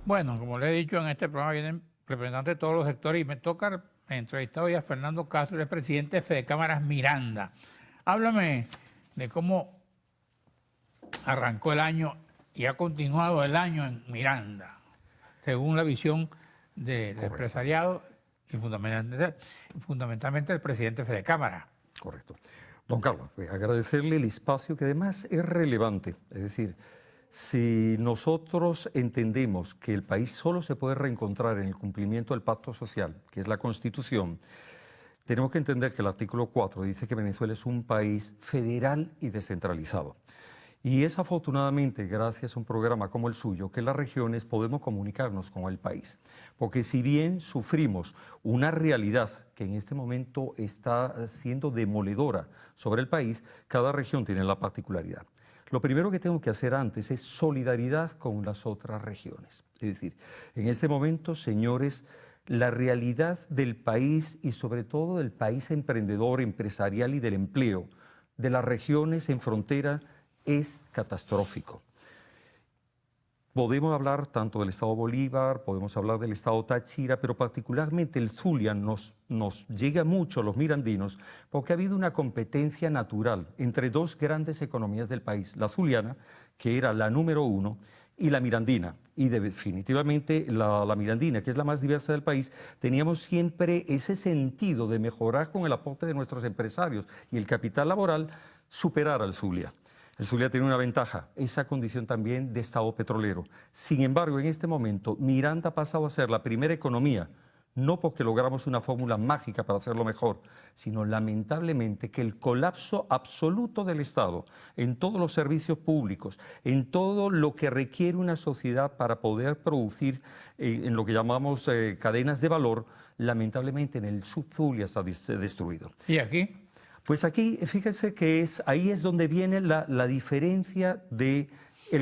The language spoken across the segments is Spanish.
Bueno, como le he dicho, en este programa vienen representantes de todos los sectores y me toca entrevistar hoy a Fernando Castro, el presidente de Fedecámaras Miranda. Háblame de cómo arrancó el año y ha continuado el año en Miranda, según la visión del empresariado y fundamentalmente el presidente de Fedecámara. Correcto. Don Carlos, agradecerle el espacio que además es relevante. Es decir, si nosotros entendemos que el país solo se puede reencontrar en el cumplimiento del pacto social, que es la Constitución, tenemos que entender que el artículo 4 dice que Venezuela es un país federal y descentralizado. Y es afortunadamente gracias a un programa como el suyo que las regiones podemos comunicarnos con el país. Porque si bien sufrimos una realidad que en este momento está siendo demoledora sobre el país, cada región tiene la particularidad. Lo primero que tengo que hacer antes es solidaridad con las otras regiones. Es decir, en este momento, señores, la realidad del país y sobre todo del país emprendedor, empresarial y del empleo de las regiones en frontera es catastrófico. Podemos hablar tanto del estado Bolívar, podemos hablar del estado Táchira, pero particularmente el Zulia nos llega mucho a los mirandinos porque ha habido una competencia natural entre dos grandes economías del país, la zuliana, que era la número 1, y la mirandina. Y definitivamente la mirandina, que es la más diversa del país, teníamos siempre ese sentido de mejorar con el aporte de nuestros empresarios y el capital laboral, superar al Zulia. El Zulia tiene una ventaja, esa condición también de estado petrolero. Sin embargo, en este momento, Miranda ha pasado a ser la primera economía, no porque logramos una fórmula mágica para hacerlo mejor, sino lamentablemente que el colapso absoluto del Estado en todos los servicios públicos, en todo lo que requiere una sociedad para poder producir en lo que llamamos cadenas de valor, lamentablemente en el Zulia está destruido. ¿Y aquí? Pues aquí, fíjense que ahí es donde viene la diferencia del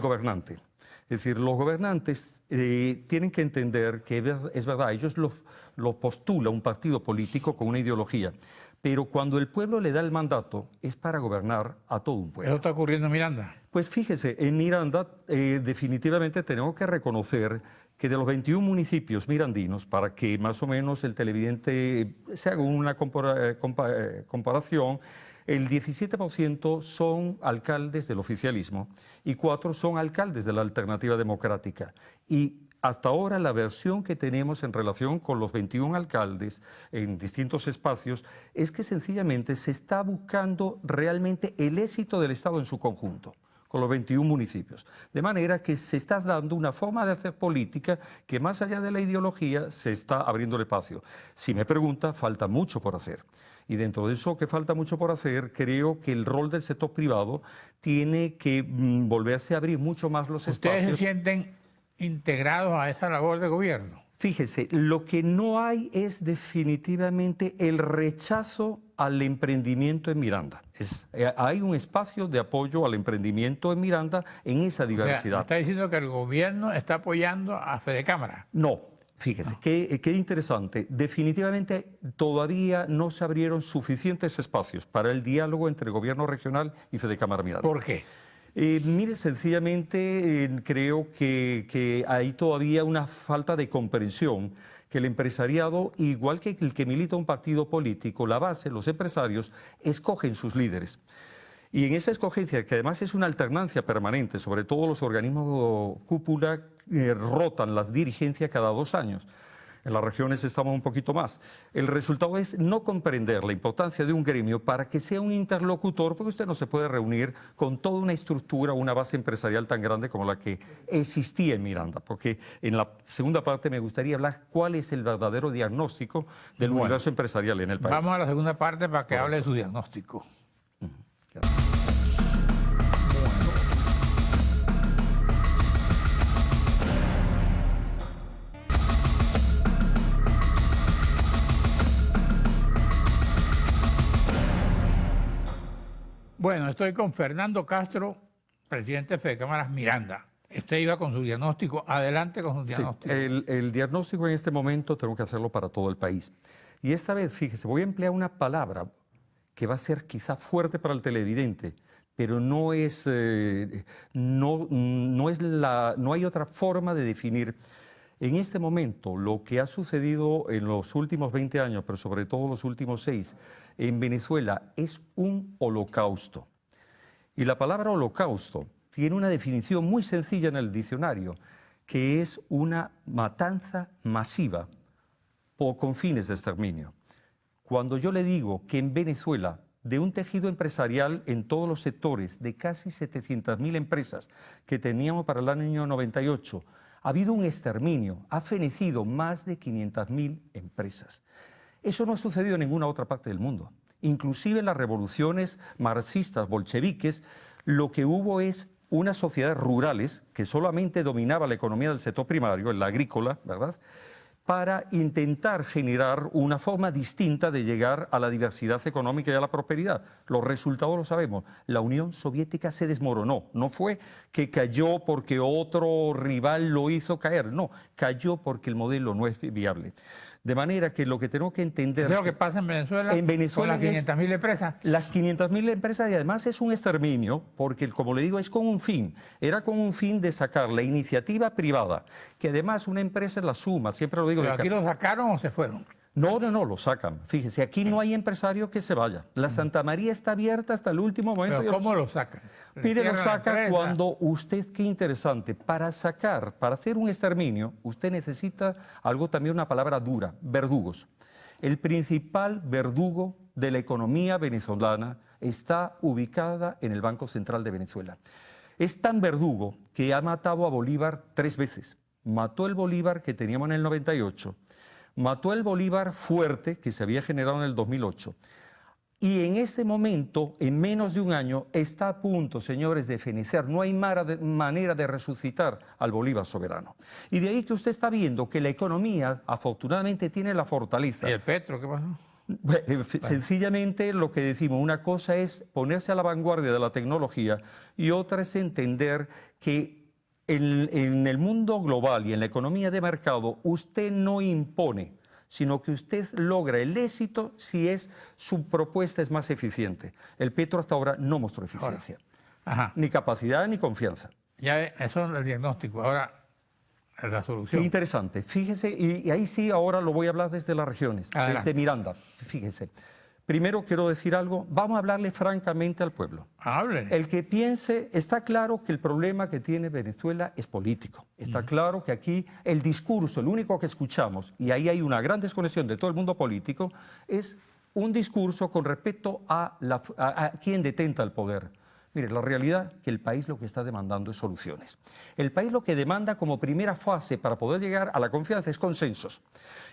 gobernante. Es decir, los gobernantes tienen que entender que es verdad, ellos lo postula un partido político con una ideología, pero cuando el pueblo le da el mandato es para gobernar a todo un pueblo. ¿Eso está ocurriendo en Miranda? Pues fíjese, en Miranda definitivamente tenemos que reconocer que de los 21 municipios mirandinos, para que más o menos el televidente se haga una comparación, el 17% son alcaldes del oficialismo y 4 son alcaldes de la alternativa democrática. Y hasta ahora la versión que tenemos en relación con los 21 alcaldes en distintos espacios es que sencillamente se está buscando realmente el éxito del Estado en su conjunto, con los 21 municipios. De manera que se está dando una forma de hacer política que más allá de la ideología se está abriendo el espacio. Si me pregunta, falta mucho por hacer. Y dentro de eso que falta mucho por hacer, creo que el rol del sector privado tiene que volverse a abrir mucho más los espacios. ¿Ustedes se sienten integrados a esa labor de gobierno? Fíjese, lo que no hay es definitivamente el rechazo al emprendimiento en Miranda. Hay un espacio de apoyo al emprendimiento en Miranda en esa diversidad. O sea, ¿me está diciendo que el gobierno está apoyando a Fedecámara? No, fíjese, qué interesante. Definitivamente todavía no se abrieron suficientes espacios para el diálogo entre el gobierno regional y Fedecámara Miranda. ¿Por qué? Mire, sencillamente creo que hay todavía una falta de comprensión que el empresariado, igual que el que milita un partido político, la base, los empresarios, escogen sus líderes. Y en esa escogencia, que además es una alternancia permanente, sobre todo los organismos cúpula rotan las dirigencias cada 2 años. En las regiones estamos un poquito más. El resultado es no comprender la importancia de un gremio para que sea un interlocutor, porque usted no se puede reunir con toda una estructura, una base empresarial tan grande como la que existía en Miranda. Porque en la segunda parte me gustaría hablar cuál es el verdadero diagnóstico del universo empresarial en el país. Vamos a la segunda parte para que hable de su diagnóstico. Bueno, estoy con Fernando Castro, presidente de Fedecámaras Miranda. Usted iba con su diagnóstico. Adelante con su diagnóstico. Sí, el diagnóstico en este momento tengo que hacerlo para todo el país. Y esta vez, fíjese, voy a emplear una palabra que va a ser quizá fuerte para el televidente, pero no hay otra forma de definir En este momento, lo que ha sucedido en los últimos 20 años, pero sobre todo los últimos 6, en Venezuela es un holocausto. Y la palabra holocausto tiene una definición muy sencilla en el diccionario, que es una matanza masiva con fines de exterminio. Cuando yo le digo que en Venezuela, de un tejido empresarial en todos los sectores, de casi 700.000 empresas que teníamos para el año 98, ha habido un exterminio, ha fenecido más de 500.000 empresas. Eso no ha sucedido en ninguna otra parte del mundo. Inclusive en las revoluciones marxistas, bolcheviques, lo que hubo es unas sociedades rurales que solamente dominaba la economía del sector primario, la agrícola, ¿verdad?, para intentar generar una forma distinta de llegar a la diversidad económica y a la prosperidad. Los resultados los sabemos. La Unión Soviética se desmoronó. No fue que cayó porque otro rival lo hizo caer. No, cayó porque el modelo no es viable. De manera que lo que tenemos que entender... ¿Qué es lo que pasa en Venezuela con las 500.000 empresas? Las 500.000 empresas, y además es un exterminio, porque como le digo, es con un fin. Era con un fin de sacar la iniciativa privada, que además una empresa la suma, siempre lo digo... ¿Pero aquí lo sacaron o se fueron? No, lo sacan. Fíjese, aquí no hay empresario que se vaya. La Santa María está abierta hasta el último momento. ¿Pero cómo lo sacan? Mire, lo saca cuando usted, qué interesante, para hacer un exterminio, usted necesita algo también, una palabra dura, verdugos. El principal verdugo de la economía venezolana está ubicada en el Banco Central de Venezuela. Es tan verdugo que ha matado a Bolívar 3 veces. Mató el Bolívar que teníamos en el 98, mató el Bolívar fuerte que se había generado en el 2008. Y en este momento, en menos de un año, está a punto, señores, de fenecer. No hay manera de resucitar al Bolívar soberano. Y de ahí que usted está viendo que la economía, afortunadamente, tiene la fortaleza. ¿Y el petro qué pasó? Sencillamente lo que decimos, una cosa es ponerse a la vanguardia de la tecnología y otra es entender que en el mundo global y en la economía de mercado usted no impone, sino que usted logra el éxito si su propuesta es más eficiente. El petro hasta ahora no mostró eficiencia, ni capacidad ni confianza. Ya eso es el diagnóstico. Ahora, la solución. Qué interesante. Fíjese, y ahí sí ahora lo voy a hablar desde las regiones, desde Miranda. Fíjese. Primero quiero decir algo, vamos a hablarle francamente al pueblo. Hable. El que piense, está claro que el problema que tiene Venezuela es político. Está claro que aquí el discurso, el único que escuchamos, y ahí hay una gran desconexión de todo el mundo político, es un discurso con respecto a quien detenta el poder. Mire, la realidad es que el país lo que está demandando es soluciones. El país lo que demanda como primera fase para poder llegar a la confianza es consensos.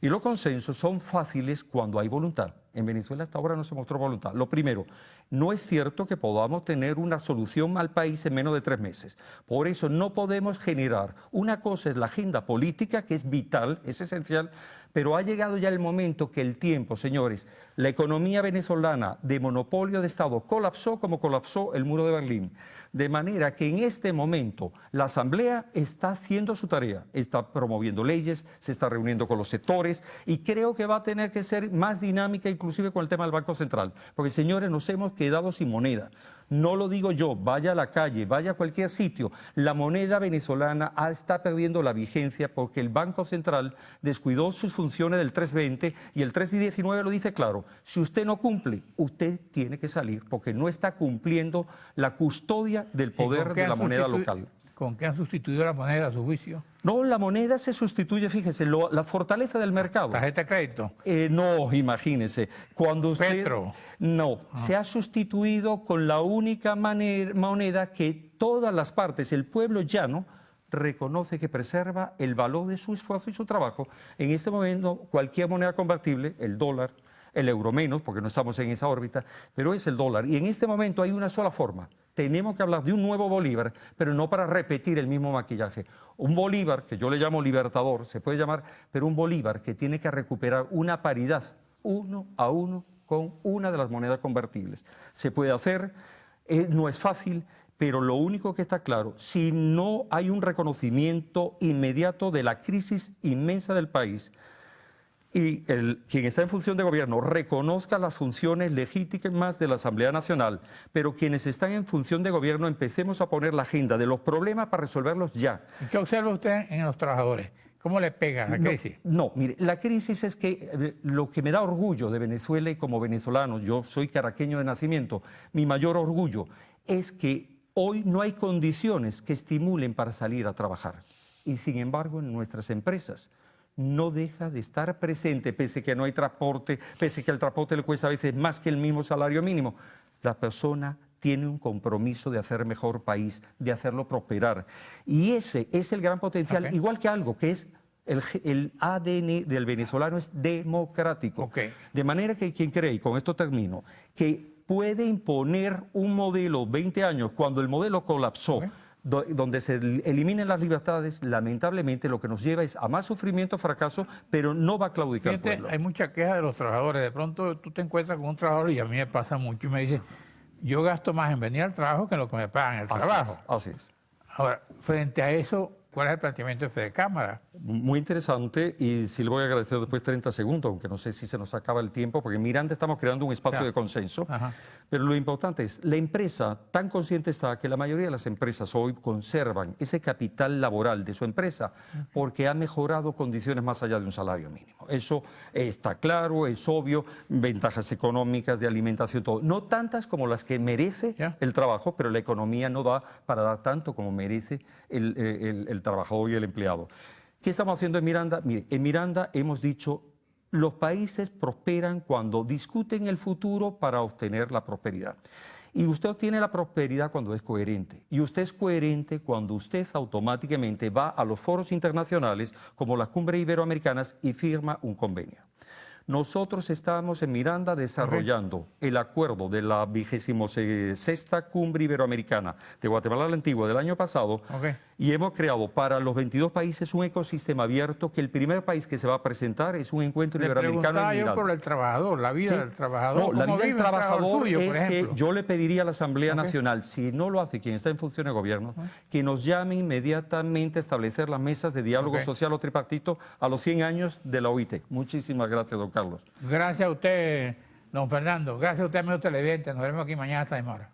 Y los consensos son fáciles cuando hay voluntad. En Venezuela hasta ahora no se mostró voluntad. Lo primero, no es cierto que podamos tener una solución al país en menos de 3 meses. Por eso no podemos generar. Una cosa es la agenda política, que es vital, es esencial, pero ha llegado ya el momento que el tiempo, señores, la economía venezolana de monopolio de Estado colapsó como colapsó el muro de Berlín. De manera que en este momento la Asamblea está haciendo su tarea, está promoviendo leyes, se está reuniendo con los sectores y creo que va a tener que ser más dinámica inclusive con el tema del Banco Central. Porque, señores, nos hemos quedado sin moneda. No lo digo yo, vaya a la calle, vaya a cualquier sitio. La moneda venezolana está perdiendo la vigencia porque el Banco Central descuidó sus funciones del 320 y el 319 lo dice claro. Si usted no cumple, usted tiene que salir porque no está cumpliendo la custodia del poder de la moneda local. ¿Con qué han sustituido la moneda a su juicio? No, la moneda se sustituye, fíjese, la fortaleza del mercado. ¿Tarjeta de crédito? No, imagínese. Cuando usted, ¿Petro? No, se ha sustituido con la única moneda que todas las partes, el pueblo llano, reconoce que preserva el valor de su esfuerzo y su trabajo. En este momento, cualquier moneda convertible, el dólar, el euro menos, porque no estamos en esa órbita, pero es el dólar. Y en este momento hay una sola forma. Tenemos que hablar de un nuevo Bolívar, pero no para repetir el mismo maquillaje. Un Bolívar, que yo le llamo libertador, se puede llamar, pero un Bolívar que tiene que recuperar una paridad 1 a 1 con una de las monedas convertibles. Se puede hacer, no es fácil, pero lo único que está claro, si no hay un reconocimiento inmediato de la crisis inmensa del país, y quien está en función de gobierno reconozca las funciones legítimas de la Asamblea Nacional, pero quienes están en función de gobierno empecemos a poner la agenda de los problemas para resolverlos ya. ¿Qué observa usted en los trabajadores? ¿Cómo le pega la crisis? No, mire, la crisis es que lo que me da orgullo de Venezuela y como venezolano, yo soy caraqueño de nacimiento, mi mayor orgullo es que hoy no hay condiciones que estimulen para salir a trabajar. Y sin embargo, en nuestras empresas no deja de estar presente, pese a que no hay transporte, pese a que el transporte le cuesta a veces más que el mismo salario mínimo. La persona tiene un compromiso de hacer mejor país, de hacerlo prosperar. Y ese es el gran potencial, igual que algo que es el ADN del venezolano es democrático. De manera que quien cree, y con esto termino, que puede imponer un modelo 20 años cuando el modelo colapsó, donde se eliminen las libertades, lamentablemente lo que nos lleva es a más sufrimiento, fracaso, pero no va a claudicar el pueblo. Hay mucha queja de los trabajadores. De pronto tú te encuentras con un trabajador y a mí me pasa mucho y me dice, yo gasto más en venir al trabajo que en lo que me pagan el trabajo. Así es. Ahora, frente a eso, ¿cuál es el planteamiento de Fedecámara? Muy interesante, y sí le voy a agradecer después 30 segundos, aunque no sé si se nos acaba el tiempo, porque en Miranda estamos creando un espacio de consenso. Pero lo importante es, la empresa tan consciente está que la mayoría de las empresas hoy conservan ese capital laboral de su empresa porque ha mejorado condiciones más allá de un salario mínimo. Eso está claro, es obvio, ventajas económicas de alimentación, todo. No tantas como las que merece el trabajo, pero la economía no da para dar tanto como merece el trabajador y el empleado. ¿Qué estamos haciendo en Miranda? Mire, en Miranda hemos dicho, los países prosperan cuando discuten el futuro para obtener la prosperidad. Y usted obtiene la prosperidad cuando es coherente. Y usted es coherente cuando usted automáticamente va a los foros internacionales como las cumbres iberoamericanas y firma un convenio. Nosotros estamos en Miranda desarrollando el acuerdo de la 26ª Cumbre Iberoamericana de Guatemala la Antigua del año pasado y hemos creado para los 22 países un ecosistema abierto que el primer país que se va a presentar es un encuentro iberoamericano en Miranda. Yo por el trabajador, la vida del trabajador. No, la vida del trabajador suyo, es que yo le pediría a la Asamblea Nacional, si no lo hace quien está en función de gobierno, que nos llame inmediatamente a establecer las mesas de diálogo social o tripartito a los 100 años de la OIT. Muchísimas gracias, don Carlos. Gracias a usted, don Fernando. Gracias a usted, amigo televidente. Nos vemos aquí mañana a esta misma hora.